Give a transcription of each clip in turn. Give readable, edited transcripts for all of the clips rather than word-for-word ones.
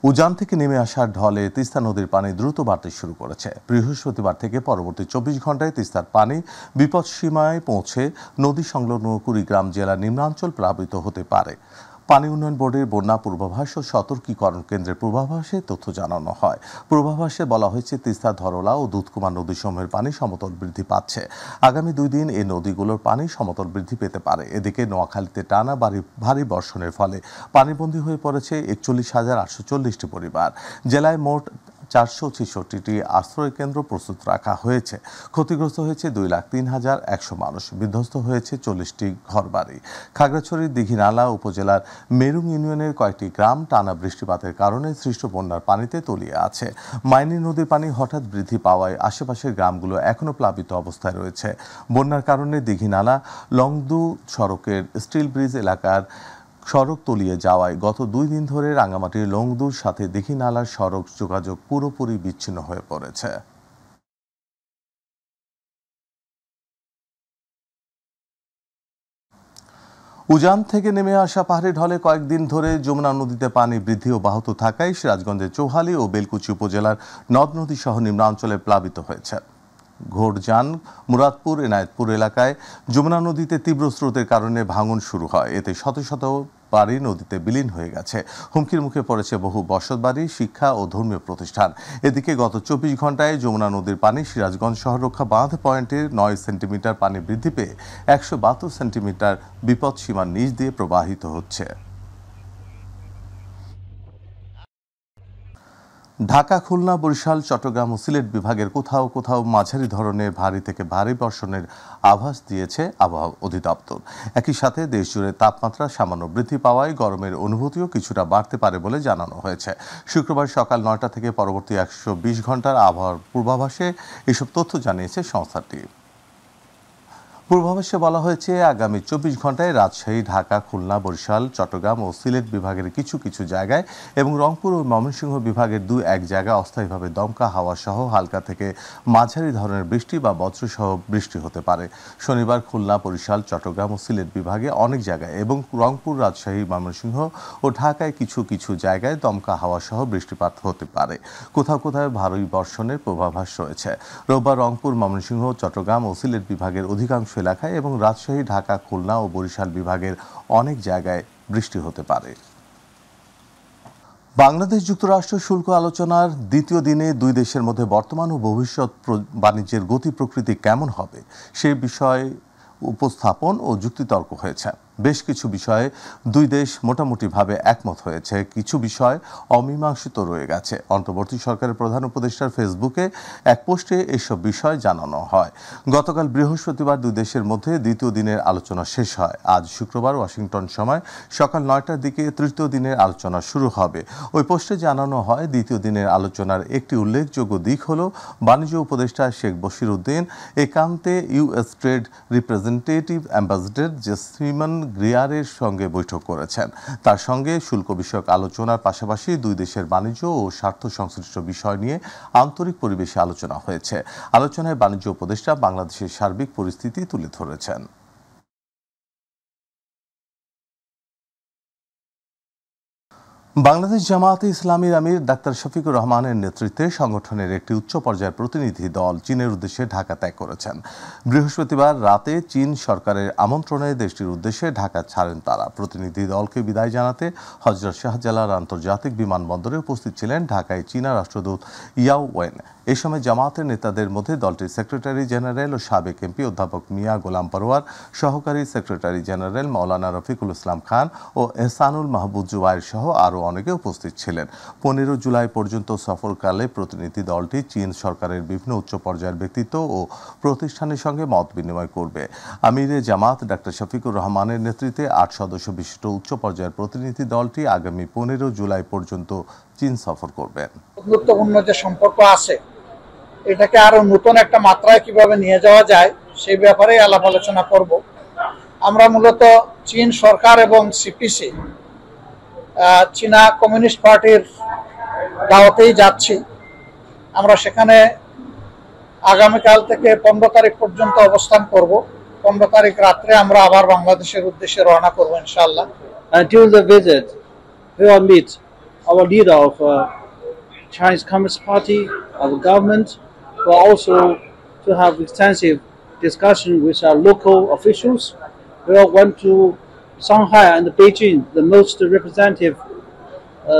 উজান থেকে নেমে আসার ঢলে তিস্তা নদীর পানি দ্রুত বাড়তে শুরু করেছে। বৃহস্পতিবার থেকে পরবর্তী 24 ঘন্টায় তিস্তার পানি বিপদসীমায় পৌঁছে নদী সংলগ্ন কুড়িগ্রাম জেলার নিম্নাঞ্চল প্লাবিত হতে পারে। পানি উন্নয়ন বোর্ডের বন্যা পূর্বাভাস ও সতর্কীকরণ কেন্দ্রের পূর্বাভাসে তথ্য জানানো হয়। পূর্বাভাসে বলা হয়েছে, তিস্তা, ধরলা ও দুধকুমার নদীসমূহের পানি সমতল বৃদ্ধি পাচ্ছে। আগামী 2 দিন এই নদীগুলোর পানি সমতল বৃদ্ধি পেতে পারে। এদিকে নোয়াখালীতে টানা ভারী বর্ষণের ফলে পানিবন্দী হয়ে পড়েছে 41,840টি পরিবার। জেলায় মোট 466টি আশ্রয় কেন্দ্র প্রস্তুত রাখা হয়েছে। ক্ষতিগ্রস্ত হয়েছে 2,03,100 মানুষ। বিধ্বস্ত হয়েছে 40টি ঘরবাড়ি। খাগড়াছড়ির দীঘিনালা উপজেলার মেরুং ইউনিয়নের কয়েকটি গ্রাম টানা বৃষ্টিপাতের কারণে সৃষ্ট বন্যার পানিতে তলিয়ে আছে। মাইনী নদীর পানি হঠাৎ বৃদ্ধি পাওয়ায় আশেপাশের গ্রামগুলো এখনও প্লাবিত অবস্থায় রয়েছে। বন্যার কারণে দীঘিনালা লংদু সড়কের স্টিল ব্রিজ এলাকার সড়ক তলিয়ে যাওয়ায় গত 2 দিন ধরে রাঙ্গামাটির লংদুর সাথে দীঘিনালার সড়ক যোগাযোগ পুরোপুরি বিচ্ছিন্ন হয়ে পড়েছে। উজান থেকে নেমে আসা পাহাড়ি ঢলে কয়েকদিন ধরে যমুনা নদীতে পানি বৃদ্ধি অব্যাহত থাকায় সিরাজগঞ্জের চৌহালি ও বেলকুচি উপজেলার নদ নদী সহ নিম্নাঞ্চলে প্লাবিত হয়েছে। ঘোড়জান, মুরাদপুর, এনায়েতপুর এলাকায় যমুনা নদীতে তীব্র স্রোতের কারণে ভাঙন শুরু হয়। এতে শত শত বাড়ি নদীতে বিলীন হয়ে গেছে। হুমকির মুখে পড়েছে বহু বসতবাড়ি, শিক্ষা ও ধর্মীয় প্রতিষ্ঠান। এদিকে গত 24 ঘন্টায় যমুনা নদীর পানি সিরাজগঞ্জ শহররক্ষা বাঁধ পয়েন্টে 9 সেন্টিমিটার পানি বৃদ্ধি পেয়ে 172 সেন্টিমিটার বিপদসীমার নিচ দিয়ে প্রবাহিত হচ্ছে। ঢাকা, খুলনা, বরিশাল, চট্টগ্রাম ও সিলেট বিভাগের কোথাও কোথাও মাঝারি ধরনের ভারী থেকে ভারী বর্ষণের আভাস দিয়েছে আবহাওয়া অধিদপ্তর। একই সাথে দেশজুড়ে তাপমাত্রা সামান্য বৃদ্ধি পাওয়ায় গরমের অনুভূতিও কিছুটা বাড়তে পারে বলে জানানো হয়েছে। শুক্রবার সকাল 9টা থেকে পরবর্তী 120 ঘন্টার আবহাওয়ার পূর্বাভাসে এসব তথ্য জানিয়েছে সংস্থাটি। পূর্বাভাসে বলা হয়েছে, আগামী 24 ঘন্টায় রাজশাহী, ঢাকা, খুলনা, বরিশাল, চট্টগ্রাম ও সিলেট বিভাগের কিছু কিছু জায়গায় এবং রংপুর ও ময়মনসিংহ বিভাগের 2-1 জায়গায় অস্থায়ীভাবে দমকা হাওয়া সহ হালকা থেকে মাঝারি ধরনের বৃষ্টি বা বজ্রসহ বৃষ্টি হতে পারে। শনিবার খুলনা, বরিশাল, চট্টগ্রাম ও সিলেট বিভাগে অনেক জায়গায় এবং রংপুর, রাজশাহী, ময়মনসিংহ ও ঢাকায় কিছু কিছু জায়গায় দমকা হাওয়া সহ বৃষ্টিপাত হতে পারে। কোথাও কোথাও ভারী বর্ষণের পূর্বাভাস রয়েছে। রোববার রংপুর, ময়মনসিংহ, চট্টগ্রাম ও সিলেট বিভাগের অধিকাংশ এলাকায় এবং রাজশাহী, ঢাকা, খুলনা ও বরিশাল বিভাগের অনেক জায়গায় বৃষ্টি হতে পারে। বাংলাদেশ যুক্তরাষ্ট্র শুল্ক আলোচনার দ্বিতীয় দিনে দুই দেশের মধ্যে বর্তমান ও ভবিষ্যৎ বাণিজ্যের গতি প্রকৃতি কেমন হবে সে বিষয়ে উপস্থাপন ও যুক্তিতর্ক হয়েছে। বেশ কিছু বিষয়ে দুই দেশ মোটামুটিভাবে একমত হয়েছে, কিছু বিষয় অমীমাংসিত রয়ে গেছে। অন্তর্বর্তী সরকারের প্রধান উপদেষ্টার ফেসবুকে এক পোস্টে এসব বিষয় জানানো হয়। গতকাল বৃহস্পতিবার দুই দেশের মধ্যে দ্বিতীয় দিনের আলোচনা শেষ হয়। আজ শুক্রবার ওয়াশিংটন সময় সকাল 9টার দিকে তৃতীয় দিনের আলোচনা শুরু হবে। ওই পোস্টে জানানো হয়, দ্বিতীয় দিনের আলোচনার একটি উল্লেখযোগ্য দিক হল বাণিজ্য উপদেষ্টা শেখ বশির উদ্দিন একান্তে ইউএস ট্রেড রিপ্রেজেন্টেটিভ অ্যাম্বাসেডর জেসিমন গ্রিয়ারের সঙ্গে বৈঠক করেছেন। তার সঙ্গে শুল্ক বিষয়ক আলোচনার পাশাপাশি দুই দেশের বাণিজ্য ও স্বার্থ সংশ্লিষ্ট বিষয় নিয়ে আন্তরিক পরিবেশে আলোচনা হয়েছে। আলোচনায় বাণিজ্য উপদেষ্টা বাংলাদেশের সার্বিক পরিস্থিতি তুলে ধরেছেন। বাংলাদেশ জামায়াতে ইসলামীর আমির ডাক্তার শফিকুর রহমানের নেতৃত্বে সংগঠনের একটি উচ্চ পর্যায়ের প্রতিনিধি দল চীনের উদ্দেশ্যে ঢাকা ত্যাগ করেছেন। বৃহস্পতিবার রাতে চীন সরকারের আমন্ত্রণে দেশটির উদ্দেশ্যে ঢাকা ছাড়েন তারা। প্রতিনিধি দলকে বিদায় জানাতে হযরত শাহজালাল আন্তর্জাতিক বিমানবন্দরে উপস্থিত ছিলেন ঢাকায় চীনা রাষ্ট্রদূত ইয়াও ওয়েন। এ সময় জামায়াতের নেতাদের মধ্যে দলটির সেক্রেটারি জেনারেল ও সাবেক এমপি অধ্যাপক মিয়া গোলাম পরোয়ার, সহকারী সেক্রেটারি জেনারেল মাওলানা রফিকুল ইসলাম খান ও এহসানুল মাহবুব জুবায়ের সহ আরও অনেকে উপস্থিত ছিলেন। 15 জুলাই পর্যন্ত সফরকালে প্রতিনিধি দলটি চীন সরকারের বিভিন্ন উচ্চ পর্যায়ের ব্যক্তিত্ব ও প্রতিষ্ঠানের সঙ্গে মত বিনিময় করবে। আমিরে জামাত ডাক্তার শফিকুর রহমানের নেতৃত্বে 8 সদস্য বিশিষ্ট উচ্চ পর্যায়ের প্রতিনিধি দলটি আগামী 15 জুলাই পর্যন্ত চীন সফর করবেন। গুরুত্বপূর্ণ যে সম্পর্ক আছে এটাকে আরো নতুন একটা মাত্রায় কিভাবে নিয়ে যাওয়া যায় সেই ব্যাপারে আলাপ আলোচনা করব। আমরা মূলত চীন সরকার এবং সিপিসি চীনা কমিউনিস্ট পার্টির দাওয়াতেই যাচ্ছি। আমরা সেখানে আগামীকাল থেকে 15 তারিখ পর্যন্ত অবস্থান করব। 15 তারিখ রাত্রে আমরা আবার বাংলাদেশের উদ্দেশ্যে রওনা করব ইনশাআল্লাহ। Until the visit, we will meet our leader of Chinese Communist Party, our government, but also to have extensive discussion with our local officials. We all went to Shanghai and Beijing, the most representative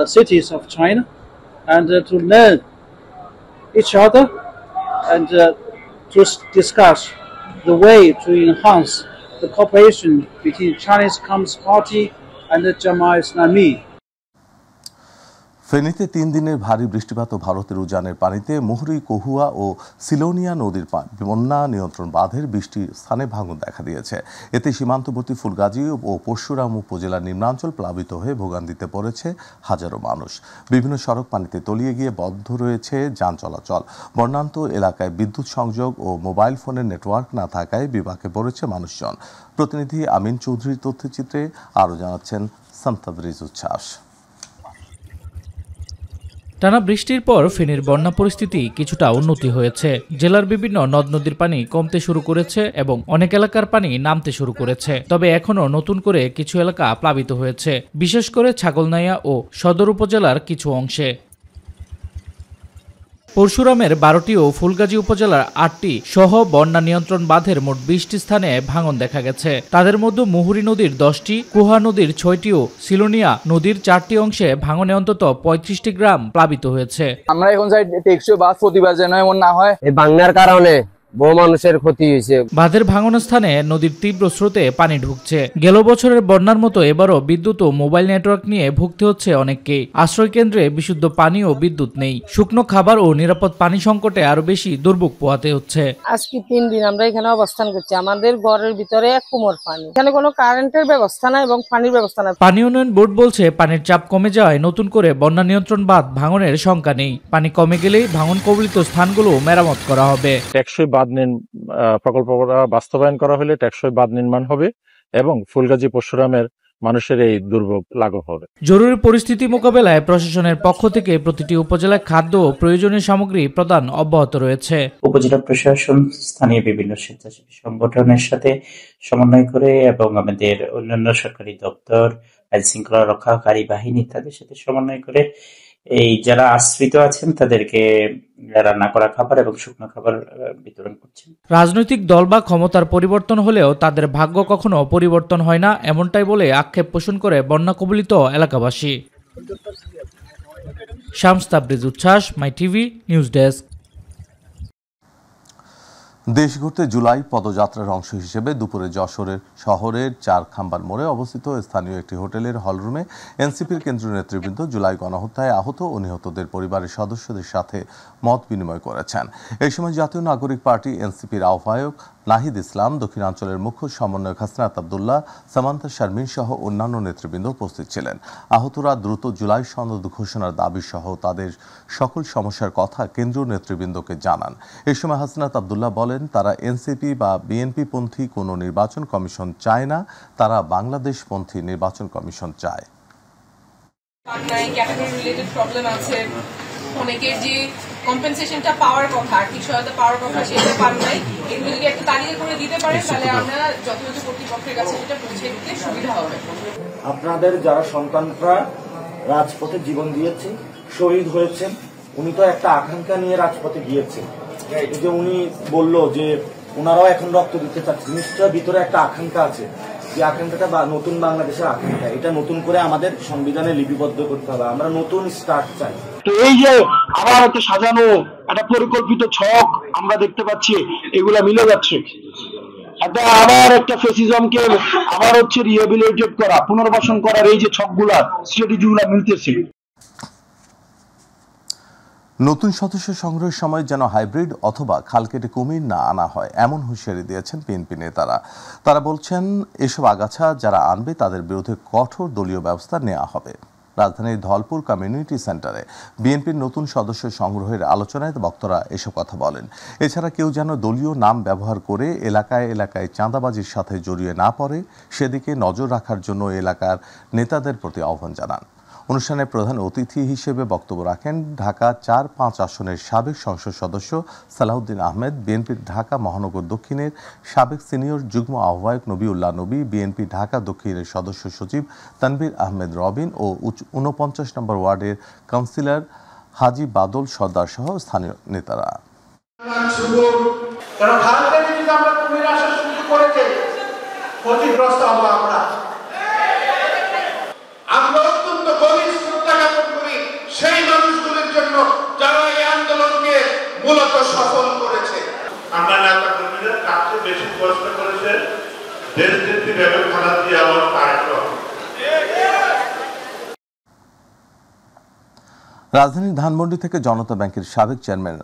cities of China, and to learn each other and to discuss the way to enhance the cooperation between Chinese Communist Party and the Jamaat Islami. ফেনীতে 3 দিনের ভারী বৃষ্টিপাত ও ভারতের উজানের পানিতে মুহুরী, কহুয়া ও সিলোনিয়া নদীর বন্যা নিয়ন্ত্রণ বাঁধের 20টি স্থানে ভাঙন দেখা দিয়েছে। এতে সীমান্তবর্তী ফুলগাজী ও পরশুরাম উপজেলার নিম্নাঞ্চল প্লাবিত হয়ে ভোগান্তিতে পড়েছে হাজারো মানুষ। বিভিন্ন সড়ক পানিতে তলিয়ে গিয়ে বন্ধ রয়েছে যান চলাচল। বন্যান্ত এলাকায় বিদ্যুৎ সংযোগ ও মোবাইল ফোনের নেটওয়ার্ক না থাকায় বিপাকে পড়েছে মানুষজন। প্রতিনিধি আমিন চৌধুরীর তথ্যচিত্রে আরও জানাচ্ছেন সান্তাদ্রিজ উচ্ছ্বাস। টানা বৃষ্টির পর ফেনীর বন্যা পরিস্থিতি কিছুটা উন্নতি হয়েছে। জেলার বিভিন্ন নদ নদীর পানি কমতে শুরু করেছে এবং অনেক এলাকার পানি নামতে শুরু করেছে। তবে এখনও নতুন করে কিছু এলাকা প্লাবিত হয়েছে, বিশেষ করে ছাগলনাইয়া ও সদর উপজেলার কিছু অংশে। পরশুরামের 12টি ও ফুলগাজী উপজেলার 8টি সহ বন্যা নিয়ন্ত্রণ বাঁধের মোট 20টি স্থানে ভাঙন দেখা গেছে। তাদের মধ্যে মুহুরী নদীর 10টি, কুহা নদীর 6টি ও সিলোনিয়া নদীর 4টি অংশে ভাঙনে অন্তত 35টি গ্রাম প্লাবিত হয়েছে। আমরা এখন চাই টেকসই বাঁধ প্রতিবার যেন এমন না হয়। এই বাংলার কারণে বহু মানুষের ক্ষতি হয়েছে। বাঁধের ভাঙন স্থানে নদীর তীব্র স্রোতে পানি ঢুকছে। গেল বছরের বন্যার মতো এবারও বিদ্যুৎ ও মোবাইল নেটওয়ার্ক নিয়ে ভুগতে হচ্ছে অনেককেই। আশ্রয় কেন্দ্রে বিশুদ্ধ পানি ও বিদ্যুৎ নেই। শুকনো খাবার ও নিরাপদ পানি সংকটে আরো বেশি দুর্ভোগ পোহাতে হচ্ছে। আজকে 3 দিন আমরা এখানে অবস্থান করছি। আমাদের ঘরের ভিতরে এক কোমর পানি। এখানে কোনো কারেন্টের ব্যবস্থা নাই এবং পানির ব্যবস্থা নাই। পানি উন্নয়ন বোর্ড বলছে পানির চাপ কমে যাওয়ায় নতুন করে বন্যা নিয়ন্ত্রণ বাঁধ ভাঙনের শঙ্কা নেই। পানি কমে গেলেই ভাঙন কবলিত স্থানগুলো মেরামত করা হবে। টেকসই বাঁধ প্রকল্প বাস্তবায়ন করা হলে টেকসই বাঁধ নির্মাণ হবে এবং ফুলগাজী পরশুরামের মানুষের এই দুর্ভোগ লাঘব হবে। জরুরি পরিস্থিতি মোকাবেলায় প্রশাসনের পক্ষ থেকে প্রতিটি উপজেলায় খাদ্য ও প্রয়োজনীয় সামগ্রী প্রদান অব্যাহত রয়েছে। উপজেলা প্রশাসন স্থানীয় বিভিন্ন স্বেচ্ছাসেবী সংগঠনের সাথে সমন্বয় করে এবং আমাদের অন্যান্য সরকারি দপ্তর, আইন শৃঙ্খলা রক্ষাকারী বাহিনী তাদের সাথে সমন্বয় করে এই যারা আশ্রিত আছেন তাদেরকে রান্না করা খাবার এবং শুকনো খাবার বিতরণ করছেন। রাজনৈতিক দল বা ক্ষমতার পরিবর্তন হলেও তাদের ভাগ্য কখনো পরিবর্তন হয় না, এমনটাই বলে আক্ষেপ পোষণ করে বন্যা কবলিত এলাকাবাসী। শামস তাবরিজ উচ্ছ্বাস, মাই টিভি নিউজ ডেস্ক। দেশ ঘুরতে জুলাই পদযাত্রার অংশ হিসেবে দুপুরে যশোরের শহরের 4 খাম্বার মোড়ে অবস্থিত স্থানীয় একটি হোটেলের হলরুমে এনসিপির কেন্দ্রীয় নেতৃবৃন্দ জুলাই গণহত্যায় আহত ও নিহতদের পরিবারের সদস্যদের সাথে মত বিনিময় করেছেন। এই সময় জাতীয় নাগরিক পার্টি এনসিপির আহ্বায়ক নাহিদ ইসলাম, দক্ষিণাঞ্চলের মুখ্য সমন্বয়ক হাসনাত আব্দুল্লাহ, সামান্তা শারমিন সহ অন্যান্য নেতৃবৃন্দ উপস্থিত ছিলেন। আহতরা দ্রুত জুলাই সনদ ঘোষণার দাবি সহ তাদের সকল সমস্যার কথা কেন্দ্রীয় নেতৃবৃন্দকে জানান। এই সময় হাসনাত আব্দুল্লাহ বলেন, তারা এনসিপি বা বিএনপি পন্থী কোনো নির্বাচন কমিশন চায় না, তারা বাংলাদেশ পন্থী নির্বাচন কমিশন চায়। অনেকের যে কম্পেনসেশনটা পাওয়ার কথা, আর্থিক সহায়তা পাওয়ার কথা, সেটা পান নাই। এগুলো যদি একটা তালিকা করে দিতে পারে তাহলে আমরা যথাযথ কর্তৃপক্ষের কাছে সেটা পৌঁছে দিতে সুবিধা হবে। আপনাদের যারা সন্তানরা রাজপথে জীবন দিয়েছে, শহীদ হয়েছেন, উনি তো একটা আকাঙ্ক্ষা নিয়ে রাজপথে গিয়েছেন। এই যে উনি বলল যে ওনারাও এখন রক্ত দিতে চাচ্ছে, নিশ্চয় ভিতরে একটা আকাঙ্ক্ষা আছে। যে আকাঙ্ক্ষাটা নতুন বাংলাদেশের আকাঙ্ক্ষা, এটা নতুন করে আমাদের সংবিধানে লিপিবদ্ধ করতে হবে। আমরা নতুন স্টার্ট চাই। তো এই যে আবার একটা সাজানো একটা পরিকল্পিত ছক আমরা দেখতে পাচ্ছি, এগুলা মিলে যাচ্ছে। একটা আবার একটা ফেসিজমকে আবার হচ্ছে রিহেবিলিটেট করা, পুনর্বাসন করার এই যে ছকগুলা, স্ট্র্যাটেজিগুলা মিলতেছে। নতুন সদস্য সংগ্রহের সময় যেন হাইব্রিড অথবা খাল কেটে কুমির না আনা হয়, এমন হুঁশিয়ারি দিয়েছেন বিএনপি নেতারা। তারা বলছেন, এসব আগাছা যারা আনবে তাদের বিরুদ্ধে কঠোর দলীয় ব্যবস্থা নেওয়া হবে। রাজধানীর ধলপুর কমিউনিটি সেন্টারে বিএনপির নতুন সদস্য সংগ্রহের আলোচনায় বক্তারা এসব কথা বলেন। এছাড়া কেউ যেন দলীয় নাম ব্যবহার করে এলাকায় এলাকায় চাঁদাবাজির সাথে জড়িয়ে না পড়ে, সেদিকে নজর রাখার জন্য এলাকার নেতাদের প্রতি আহ্বান জানান। অনুষ্ঠানে প্রধান অতিথি হিসেবে বক্তব্য রাখেন ঢাকা ৪-৫ আসনের সাবেক সংসদ সদস্য সালাউদ্দিন আহমেদ, বিএনপির ঢাকা মহানগর দক্ষিণের সাবেক সিনিয়র যুগ্ম আহ্বায়ক নবিউল্লাহ নবী, বিএনপি ঢাকা দক্ষিণের সদস্য সচিব তানভীর আহমেদ রবিন ও ৪৯ নম্বর ওয়ার্ডের কাউন্সিলর হাজী বাদল সর্দার সহ স্থানীয় নেতারা। আমরা অত্যন্ত গভীর শ্রদ্ধা জ্ঞাপন করি সেই মানুষগুলোর জন্য যারা এই আন্দোলনকে মূলত সফল করেছে। আমরা নেতা কর্মীরা কাছে বেশি কষ্ট করেছে দেশ নেত্রী বেগম খালেদা জিয়া এবং তারেক রহমান। রাজধানীর ধানমন্ডি থেকে জনতা ব্যাংকের সাবেক চেয়ারম্যান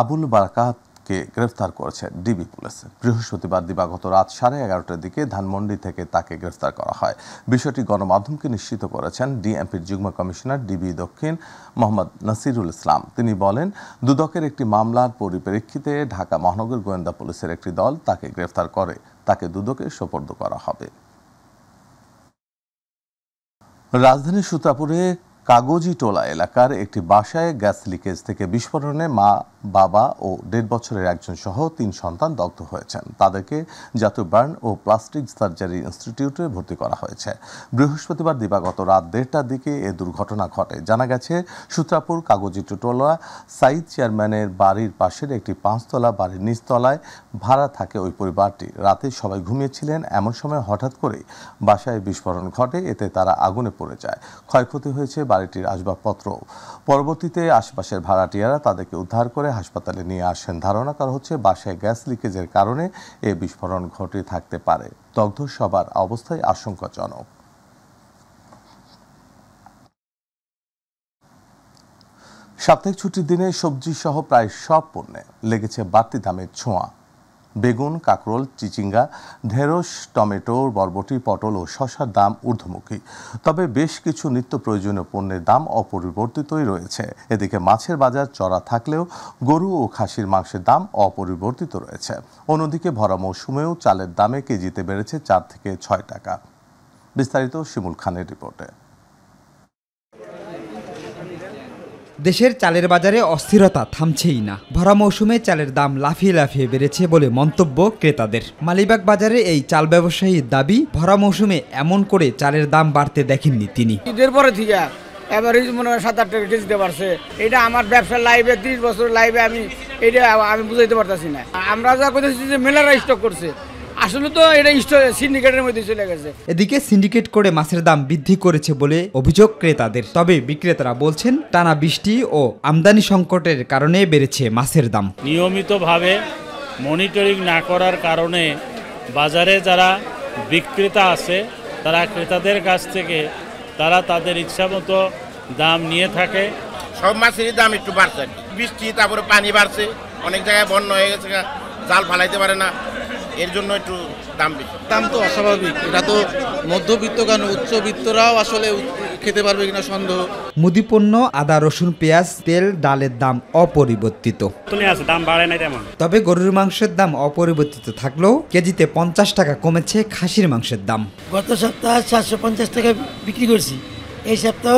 আবুল বারাকাতকে গ্রেফতার করেছে ডিবি পুলিশ। বৃহস্পতিবার দিবাগত রাত 11:30টার দিকে ধানমন্ডি থেকে তাকে গ্রেফতার করা হয়। বিষয়টি গণমাধ্যমকে নিশ্চিত করেছেন ডিএমপির যুগ্ম কমিশনার ডিবি দক্ষিণ মোহাম্মদ নাসিরুল ইসলাম। তিনি বলেন, দুদকের একটি মামলার পরিপ্রেক্ষিতে ঢাকা মহানগর গোয়েন্দা পুলিশের একটি দল তাকে গ্রেফতার করে, তাকে দুদকে সোপর্দ করা হবে। রাজধানীর সূত্রাপুরে কাগজিটোলা এলাকার একটি বাসায় গ্যাস লিকেজ থেকে বিস্ফোরণে মা, বাবা ও 1.5 বছরের একজন সহ 3 সন্তান দগ্ধ হয়েছেন। তাদেরকে জাতীয় বার্ন ও প্লাস্টিক সার্জারি ইনস্টিটিউটে ভর্তি করা হয়েছে। বৃহস্পতিবার দিবাগত রাত 1:30টার দিকে এ দুর্ঘটনা ঘটে। জানা গেছে, সূত্রাপুর কাগজিটোলা সাইদ চেয়ারম্যানের বাড়ির পাশের একটি 5তলা বাড়ির নিচতলায় ভাড়া থাকে ওই পরিবারটি। রাতে সবাই ঘুমিয়েছিলেন, এমন সময় হঠাৎ করে বাসায় বিস্ফোরণ ঘটে। এতে তারা আগুনে পড়ে যায়। ক্ষয়ক্ষতি হয়েছে বাড়িটির আসবাবপত্র। পরবর্তীতে আশপাশের ভাড়াটিয়ারা তাদেরকে উদ্ধার করে হাসপাতালে নিয়ে আসেন। ধারণা করা হচ্ছে বাসায় গ্যাস লিকেজের কারণে এ বিস্ফোরণ ঘটে থাকতে পারে। দগ্ধ সবার অবস্থায় আশঙ্কাজনক। সাপ্তাহিক ছুটির দিনে সবজি সহ প্রায় সব পণ্যে লেগেছে বাড়তি দামের ছোঁয়া। বেগুন, কাঁকরোল, চিচিঙ্গা, ঢেঁড়স, টমেটো, বরবটি, পটল ও শসার দাম ঊর্ধ্বমুখী। তবে বেশ কিছু নিত্য প্রয়োজনীয় পণ্যের দাম অপরিবর্তিতই রয়েছে। এদিকে মাছের বাজার চড়া থাকলেও গরু ও খাসির মাংসের দাম অপরিবর্তিত রয়েছে। অন্যদিকে ভরা মৌসুমেও চালের দামে কেজিতে বেড়েছে 4 থেকে 6 টাকা। বিস্তারিত শিমুল খানের রিপোর্টে। দেশের চালের বাজারে অস্থিরতা থামছেই না। ভরা মৌসুমে চালের দাম লাফিয়ে লাফিয়ে বেড়েছে বলে মন্তব্য ক্রেতাদের। মালিবাগ বাজারে এই চাল ব্যবসায়ীর দাবি, ভরা মৌসুমে এমন করে চালের দাম বাড়তে দেখেননি তিনি। ঈদের পরে থেকে এভারেজ মনে হয় 7-8 টাকা কেজি দিতে পারছে। এটা আমার ব্যবসার লাইভে 30 বছর লাইভে আমি বুঝাইতে পারতেছি না। আমরা যা করতেছি যে মেলারা স্টক করছে, আসলে তো এটা সিন্ডিকেটের মধ্যে চলে গেছে। এদিকে সিন্ডিকেট করে মাছের দাম বৃদ্ধি করেছে বলে অভিযোগ ক্রেতাদের। তবে বিক্রেতারা বলছেন, টানা বৃষ্টি ও আমদানি সংকটের কারণে বেড়েছে মাছের দাম। নিয়মিতভাবে মনিটরিং না করার কারণে বাজারে যারা বিক্রেতা আছে তারা ক্রেতাদের কাছ থেকে তাদের ইচ্ছা মতো দাম নিয়ে থাকে। সব মাছেরই দাম একটু বাড়ছে। বৃষ্টি, তারপরে পানি বাড়ছে, অনেক জায়গায় বন্যা হয়ে গেছে, জাল ফালাইতে পারে না, এর জন্য একটু দাম বেশি। দাম তো অস্বাভাবিক। এটা তো মধ্যবিত্ত, কারণ উচ্চবিত্তরাও আসলে খেতে পারবে কিনা সন্দেহ। মুদিপণ্য, আদা, রসুন, পেঁয়াজ, তেল, ডালের দাম অপরিবর্তিত। দাম বাড়ে নাই তেমন। তবে গরুর মাংসের দাম অপরিবর্তিত থাকলেও কেজিতে 50 টাকা কমেছে খাসির মাংসের দাম। গত সপ্তাহে 750 টাকা বিক্রি করছি, এই সপ্তাহ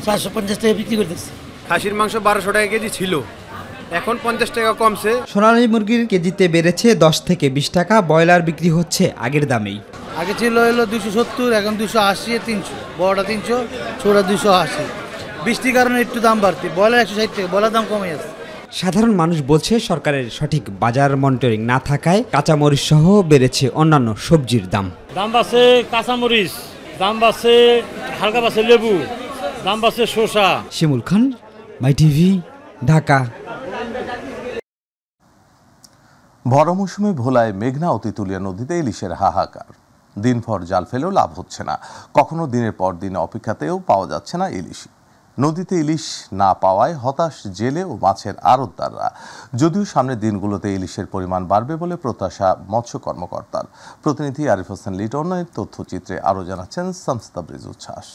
750 টাকা বিক্রি করতেছি। খাসির মাংস 1200 টাকা কেজি ছিল, এখন 50 টাকা কমছে। সোনালী মুরগির কেজিতে বেড়েছে 10 থেকে 20 টাকা। ব্রয়লার বিক্রি হচ্ছে আগের দামেই। আগে ছিল 270, এখন 280, 300, বড়টা 300, ছোটটা 280। বৃষ্টির কারণে একটু দাম বাড়তি। ব্রয়লার 160 টাকা, ব্রয়লার দাম কমে যাচ্ছে। সাধারণ মানুষ বলছে, সরকারের সঠিক বাজার মনিটরিং না থাকায় কাঁচামরিচ সহ বেড়েছে অন্যান্য সবজির দাম। দাম বাড়ছে কাঁচামরিচ, দাম বাড়ছে হালকা, বাড়ছে লেবু, দাম বাড়ছে শসা। শিমুল খান, মাই টিভি, ঢাকা। ভরা মৌসুমে ভোলায় মেঘনা ও তেঁতুলিয়া নদীতে ইলিশের হাহাকার। দিনভর জাল ফেলেও লাভ হচ্ছে না। কখনো দিনের পর দিন অপেক্ষাতেও পাওয়া যাচ্ছে না ইলিশ। নদীতে ইলিশ না পাওয়ায় হতাশ জেলে ও মাছের আড়তদাররা। যদিও সামনের দিনগুলোতে ইলিশের পরিমাণ বাড়বে বলে প্রত্যাশা মৎস্য কর্মকর্তার। প্রতিনিধি আরিফ হোসেন লিটনের তথ্যচিত্রে আরও জানাচ্ছেন শামস উচ্ছ্বাস।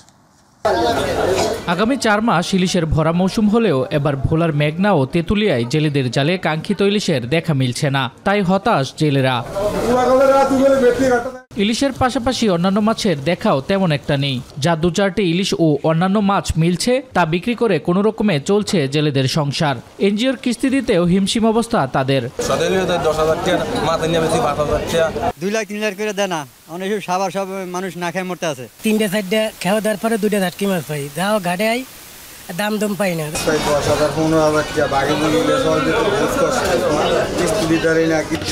আগামী 4 মাস ইলিশের ভরা মৌসুম হলেও এবার ভোলার মেঘনা ও তেঁতুলিয়ায় জেলেদের জালে কাঙ্ক্ষিত ইলিশের দেখা মিলছে না। তাই হতাশ জেলেরা। ইলিশের পাশাপাশি অন্যান্য মাছের দেখাও তেমন একটা নেই। যা 2-4টি ইলিশ ও অন্যান্য মাছ মিলছে তা বিক্রি করে কোনো রকমে চলছে জেলেদের সংসার। এনজিওর কিস্তি দিতেও হিমশিম অবস্থা তাদের। 2 লাখ 3 লাখ করে দেয় না, অনেক সাবার সব মানুষ না খেয়ে মরতে আছে। 3টা 4টা খাওয়া দেওয়ার পরে 2টা ঝাটকি মাছ পাই, যাও ঘাটে আই দাম দম পাই না।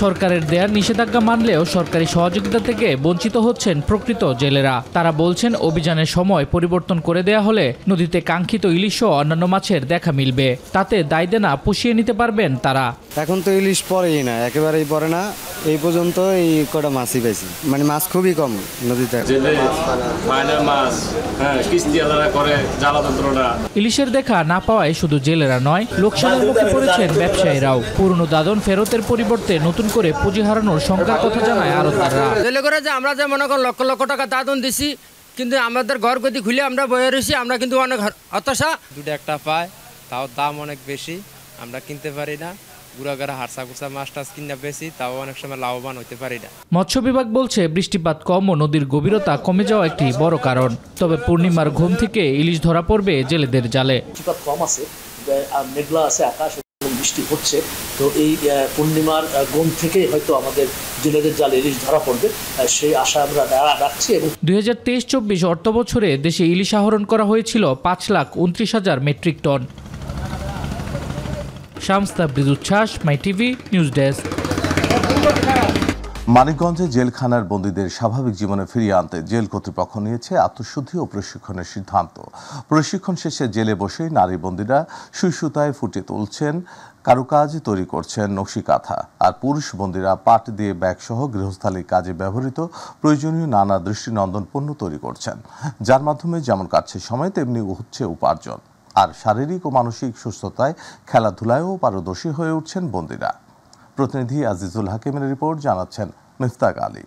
সরকারের দেয়ার নিষেধাজ্ঞা মানলেও সরকারি সহযোগিতা থেকে বঞ্চিত হচ্ছেন প্রকৃত জেলেরা। তারা বলছেন অভিযানের সময় পরিবর্তন করে দেয়া হলে নদীতে কাঙ্ক্ষিত ইলিশ ও অন্যান্য মাছের দেখা মিলবে, তাতে দায় দেনা পুষিয়ে নিতে পারবেন তারা। এখন তো ইলিশ পড়েই না, একেবারেই পড়ে না। এই পর্যন্ত এই কটা মাছই পেয়েছি, মানে মাছ খুবই কম নদীতে। ইলিশের দেখা না পাওয়ায় শুধু জেলেরা নয়, লোকসানের মুখে পড়েছেন ব্যবসায়ীরাও। পুরনো দাদন ফেরতের পরিবর্তে নতুন করে পুঁজি হারানোর শঙ্কার কথা জানায় আড়তদাররা। আমরা যে মনে করেন লক্ষ লক্ষ টাকা দাদন দিছি, কিন্তু আমাদের ঘর গতি খুলে আমরা বয়ে রয়েছি, আমরা কিন্তু অনেক হতাশা। 2-1টা পায়, তাও দাম অনেক বেশি, আমরা কিনতে পারি না। গুড়াগাড়া হারসা কুসা মাছ টাছ কিনা বেশি, তাও অনেক সময় লাভবান হতে পারি না। মৎস্য বিভাগ বলছে বৃষ্টিপাত কম ও নদীর গভীরতা কমে যাওয়া একটি বড় কারণ। তবে পূর্ণিমার ঘুম থেকে ইলিশ ধরা পড়বে জেলেদের জালে। বৃষ্টিপাত কম আছে, মেঘলা আছে আকাশ, বৃষ্টি হচ্ছে, তো এই পূর্ণিমার ঘুম থেকে হয়তো আমাদের জেলেদের জালে ইলিশ ধরা পড়বে, সেই আশা আমরা রাখছি। 2023-24 অর্থ বছরে দেশে ইলিশ আহরণ করা হয়েছিল 5,29,000 মেট্রিক টন। শামস তাবরিজ উচ্ছ্বাস, মাই টিভি নিউজ ডেস্ক। মানিকগঞ্জে জেলখানার বন্দীদের স্বাভাবিক জীবনে ফিরিয়ে আনতে জেল কর্তৃপক্ষ নিয়েছে আত্মশুদ্ধি ও প্রশিক্ষণের সিদ্ধান্ত। প্রশিক্ষণ শেষে জেলে বসেই নারী বন্দীরা সুই সুতায় ফুটিয়ে তুলছেন, কারুকাজ তৈরি করছেন নকশি কাঁথা, আর পুরুষ বন্দীরা পাট দিয়ে ব্যাগসহ গৃহস্থালির কাজে ব্যবহৃত প্রয়োজনীয় নানা দৃষ্টিনন্দন পণ্য তৈরি করছেন, যার মাধ্যমে যেমন কাটছে সময় তেমনি হচ্ছে উপার্জন। আর শারীরিক ও মানসিক সুস্থতায় খেলাধুলায়ও পারদর্শী হয়ে উঠছেন বন্দীরা। প্রতিনিধি আজিজুল হাকিমের রিপোর্ট, জানাচ্ছেন মিফতাক আলী।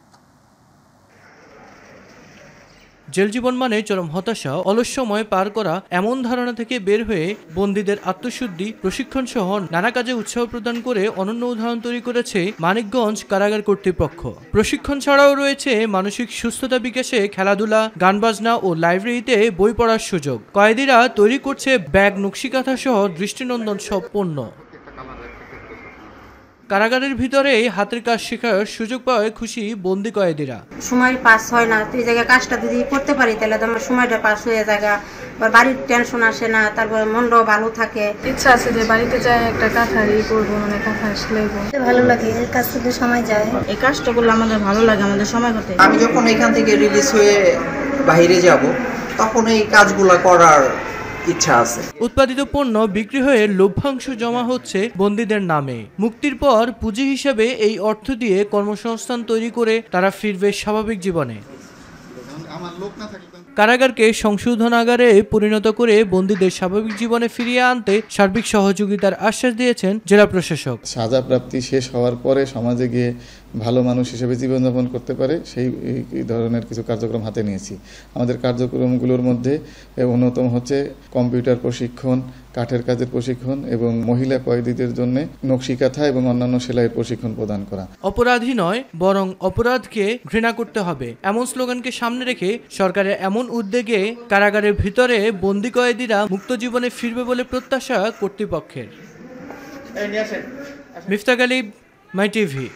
জেল জীবন মানে চরম হতাশা, অলস সময় পার করা, এমন ধারণা থেকে বের হয়ে বন্দীদের আত্মশুদ্ধি, প্রশিক্ষণ সহ নানা কাজে উৎসাহ প্রদান করে অনন্য উদাহরণ তৈরি করেছে মানিকগঞ্জ কারাগার কর্তৃপক্ষ। প্রশিক্ষণ ছাড়াও রয়েছে মানসিক সুস্থতা বিকাশে খেলাধুলা, গান বাজনা ও লাইব্রেরিতে বই পড়ার সুযোগ। কয়েদিরা তৈরি করছে ব্যাগ, নকশিকাঁথা সহ দৃষ্টিনন্দন সব পণ্য। কারাগারের ভিতরে হাতের কাজ শেখার সুযোগ পাওয়ায় খুশি বন্দি কয়েদিরা। সময় পাস হয় না, তুই জায়গায় কাজটা যদি করতে পারি তাহলে তো আমার সময়টা পাস হয়ে যায়, বাড়ির টেনশন আসে না, তারপর মনটাও ভালো থাকে। ইচ্ছা আছে যে বাড়িতে যাই একটা কাঁথারি করবো, মানে কাঁথা সেলাইবো। ভালো লাগে, এই কাজ করতে সময় যায়, এই কাজটা করলে আমাদের ভালো লাগে, আমাদের সময় করতে। আমি যখন এখান থেকে রিলিজ হয়ে বাইরে যাব তখন এই কাজগুলো করার ইচ্ছা আছে। উৎপাদিত পণ্য বিক্রি হয়ে লভ্যাংশ জমা হচ্ছে বন্দীদের নামে। মুক্তির পর পুঁজি হিসেবে এই অর্থ দিয়ে কর্মসংস্থান তৈরি করে তারা ফিরবে স্বাভাবিক জীবনে। কারাগারকে সংশোধনাগারে পরিণত করে বন্দীদের স্বাভাবিক জীবনে ফিরিয়ে আনতে সার্বিক সহযোগিতার আশ্বাস দিয়েছেন জেলা প্রশাসক। সাজা প্রাপ্তি শেষ হওয়ার পরে সমাজে গিয়ে ভালো মানুষ হিসেবে জীবনযাপন করতে পারে সেই ধরনের কিছু কার্যক্রম হাতে নিয়েছি। আমাদের কার্যক্রমগুলোর মধ্যে অন্যতম হচ্ছে কম্পিউটার প্রশিক্ষণ, কাঠের কাজের প্রশিক্ষণ এবং মহিলা কয়েদিদের জন্য নকশিকাঁথা এবং অন্যান্য সেলাইয়ের প্রশিক্ষণ প্রদান করা। অপরাধী নয়, বরং অপরাধকে ঘৃণা করতে হবে, এমন স্লোগানকে সামনে রেখে সরকারের এমন উদ্যোগে কারাগারের ভিতরে বন্দী কয়েদিরা মুক্ত জীবনে ফিরবে বলে প্রত্যাশা কর্তৃপক্ষের। মিফতাক আলী, মাই টিভি।